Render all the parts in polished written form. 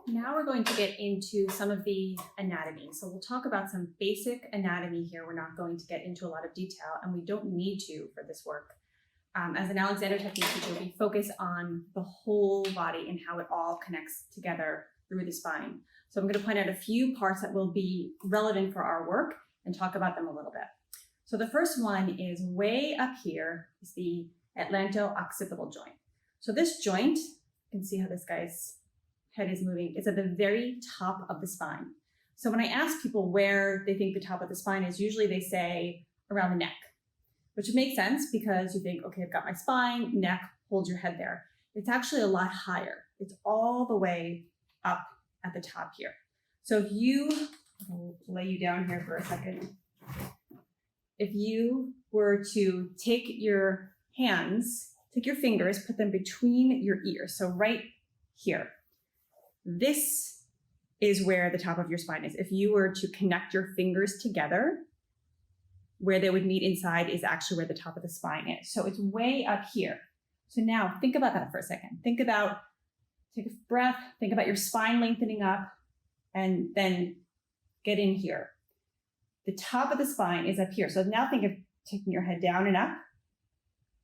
Now we're going to get into some of the anatomy. So we'll talk about some basic anatomy here. We're not going to get into a lot of detail, and we don't need to for this work. As an Alexander technique teacher, we focus on the whole body and how it all connects together through the spine. So I'm going to point out a few parts that will be relevant for our work and talk about them a little bit. So the first one is way up here is the atlanto-occipital joint. So this joint, you can see how this guy's head is moving. It's at the very top of the spine. So when I ask people where they think the top of the spine is, usually they say around the neck, which makes sense because you think, okay, I've got my spine, neck, hold your head there. It's actually a lot higher. It's all the way up at the top here. So if you, I'll lay you down here for a second. If you were to take your hands, take your fingers, put them between your ears, so right here. This is where the top of your spine is. If you were to connect your fingers together, where they would meet inside is actually where the top of the spine is. So it's way up here. So now think about that for a second. Take a breath, think about your spine lengthening up, and then get in here. The top of the spine is up here. So now think of taking your head down and up,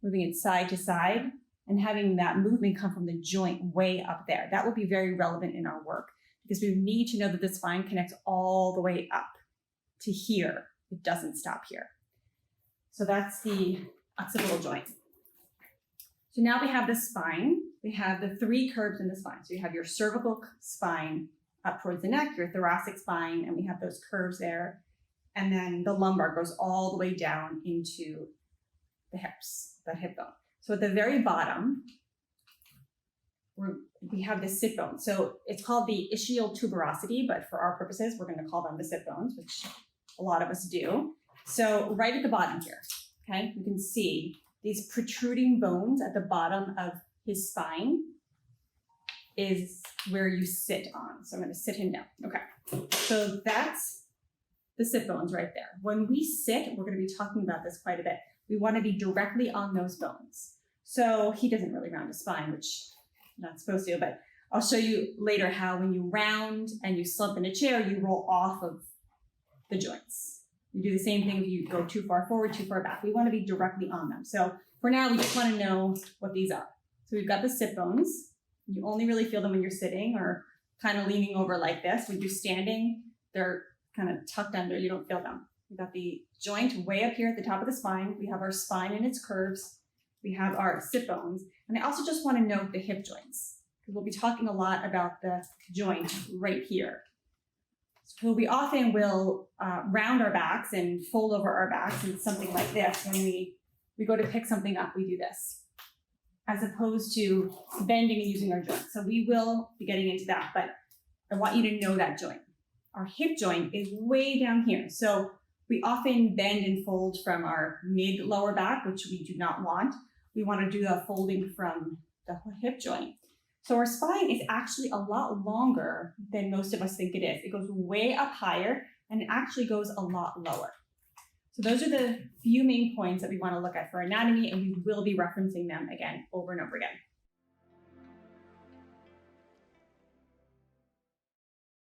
moving it side to side, and having that movement come from the joint way up there. That will be very relevant in our work because we need to know that the spine connects all the way up to here. It doesn't stop here. So that's the occipital joint. So now we have the spine. We have the three curves in the spine. So you have your cervical spine up towards the neck, your thoracic spine, and we have those curves there. And then the lumbar goes all the way down into the hips, that hip bone. So at the very bottom, we have the sit bone. So it's called the ischial tuberosity, but for our purposes, we're going to call them the sit bones, which a lot of us do. So right at the bottom here, okay, you can see these protruding bones at the bottom of his spine is where you sit on. So I'm going to sit him down. Okay, so that's the sit bones right there. When we sit, we're going to be talking about this quite a bit. We want to be directly on those bones. So he doesn't really round his spine, which I'm not supposed to, but I'll show you later how when you round and you slump in a chair, you roll off of the joints. You do the same thing if you go too far forward, too far back. We want to be directly on them. So for now, we just want to know what these are. So we've got the sit bones. You only really feel them when you're sitting or kind of leaning over like this. When you're standing, they're kind of tucked under. You don't feel them. We've got the joint way up here at the top of the spine. We have our spine and its curves. We have our sit bones. And I also just want to note the hip joints because we'll be talking a lot about the joint right here. So we often will round our backs and fold over our backs in something like this. When we go to pick something up, we do this as opposed to bending and using our joints. So we will be getting into that, but I want you to know that joint. Our hip joint is way down here. So we often bend and fold from our mid lower back, which we do not want. We want to do the folding from the hip joint. So our spine is actually a lot longer than most of us think it is. It goes way up higher and it actually goes a lot lower. So those are the few main points that we want to look at for anatomy, and we will be referencing them again over and over again.